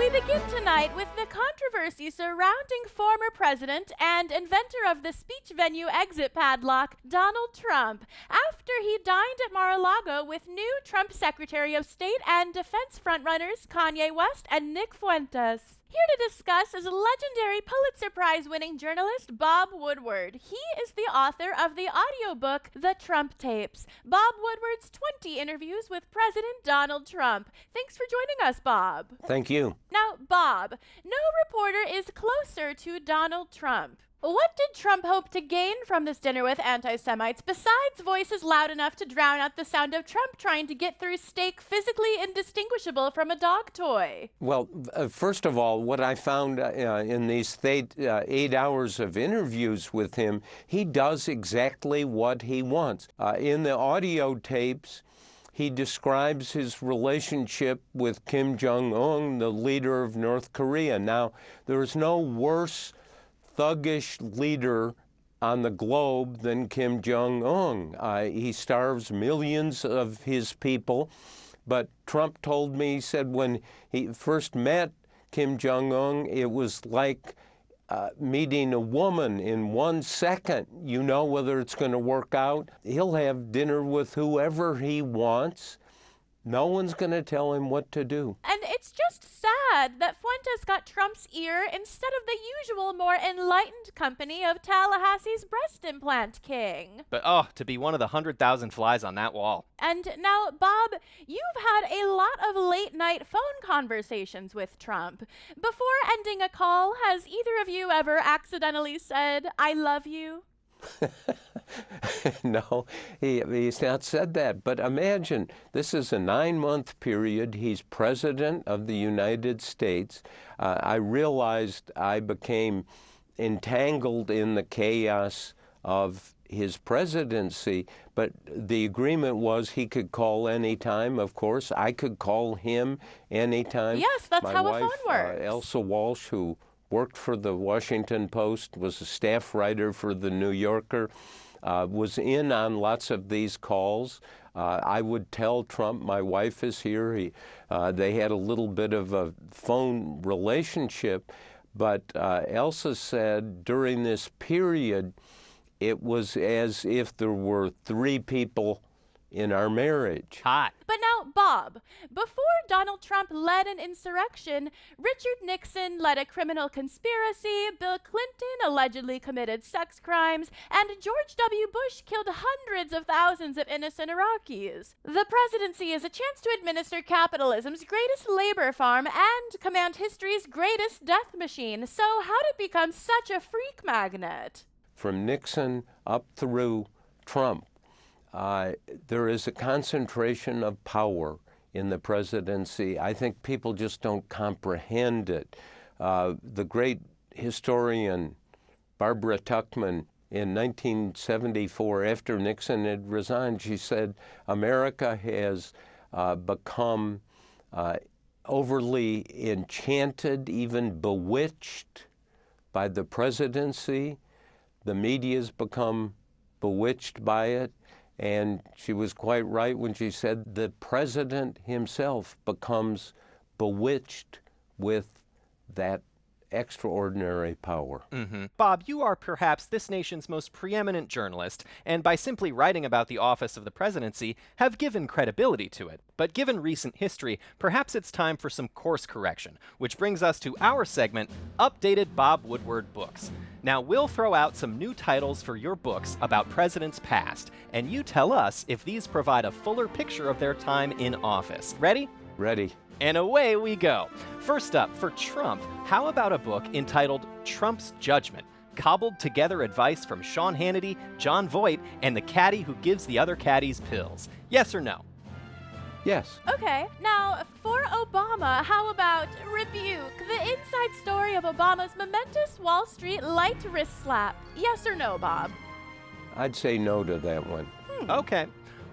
We begin tonight with the controversy surrounding former president and inventor of the speech venue exit padlock, Donald Trump, after he dined at Mar-a-Lago with new Trump Secretary of State and Defense frontrunners Kanye West and Nick Fuentes. Here to discuss is legendary Pulitzer Prize-winning journalist Bob Woodward. He is the author of the audiobook The Trump Tapes, Bob Woodward's 20 interviews with President Donald Trump. Thanks for joining us, Bob. Thank you. Now, Bob, no reporter is closer to Donald Trump. What did Trump hope to gain from this dinner with anti-Semites besides voices loud enough to drown out the sound of Trump trying to get through steak physically indistinguishable from a dog toy? Well, first of all, what I found in these 8 hours of interviews with him, he does exactly what he wants. In the audio tapes, he describes his relationship with Kim Jong-un, the leader of North Korea. Now, there's no worse thuggish leader on the globe than Kim Jong-un. He starves millions of his people, but Trump told me, he said when he first met Kim Jong-un, it was like meeting a woman in 1 second. You know whether it's going to work out. He'll have dinner with whoever he wants. No one's going to tell him what to do. And it's just sad that Fuentes got Trump's ear instead of the usual, more enlightened company of Tallahassee's breast implant king. But to be one of the 100,000 flies on that wall. And now, Bob, you've had a lot of late-night phone conversations with Trump. Before ending a call, has either of you ever accidentally said, "I love you"? No, he's not said that. But imagine, this is a 9-month period. He's president of the United States. I realized I became entangled in the chaos of his presidency, but the agreement was he could call anytime, of course. I could call him anytime. Yes, that's how a phone works. Elsa Walsh, who worked for the Washington Post, was a staff writer for the New Yorker, was in on lots of these calls. I would tell Trump, my wife is here. They had a little bit of a phone relationship, but Elsa said during this period, it was as if there were 3 people in our marriage. Hot. But now, Bob, before Donald Trump led an insurrection, Richard Nixon led a criminal conspiracy, Bill Clinton allegedly committed sex crimes, and George W. Bush killed hundreds of thousands of innocent Iraqis. The presidency is a chance to administer capitalism's greatest labor farm and command history's greatest death machine. So how did it become such a freak magnet? From Nixon up through Trump, there is a concentration of power in the presidency. I think people just don't comprehend it. The great historian Barbara Tuchman in 1974, after Nixon had resigned, she said, America has become overly enchanted, even bewitched by the presidency. The media's become bewitched by it. And she was quite right when she said the president himself becomes bewitched with that extraordinary power. Mm-hmm. Bob, you are perhaps this nation's most preeminent journalist, and by simply writing about the office of the presidency, have given credibility to it. But given recent history, perhaps it's time for some course correction, which brings us to our segment, Updated Bob Woodward Books. Now, we'll throw out some new titles for your books about presidents past, and you tell us if these provide a fuller picture of their time in office. Ready? Ready. And away we go. First up, for Trump, how about a book entitled Trump's Judgment? Cobbled together advice from Sean Hannity, John Voight, and the caddy who gives the other caddies pills. Yes or no? Yes. Okay, now for Obama, how about Rebuke, the inside story of Obama's momentous Wall Street light wrist slap? Yes or no, Bob? I'd say no to that one. Okay.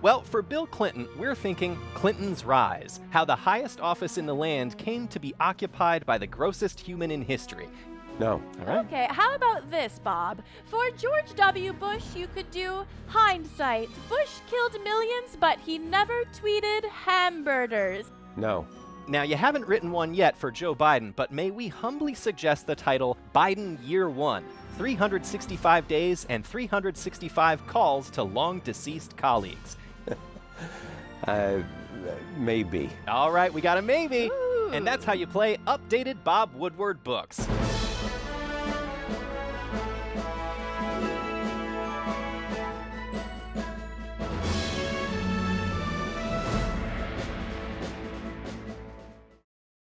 Well, for Bill Clinton, we're thinking Clinton's Rise, how the highest office in the land came to be occupied by the grossest human in history. No. All right. Okay, how about this, Bob? For George W. Bush, you could do Hindsight. Bush killed millions, but he never tweeted hamburgers. No. Now, you haven't written one yet for Joe Biden, but may we humbly suggest the title Biden Year 1, 365 Days and 365 Calls to Long-Deceased Colleagues. Maybe. All right, we got a maybe. Ooh. And that's how you play updated Bob Woodward books.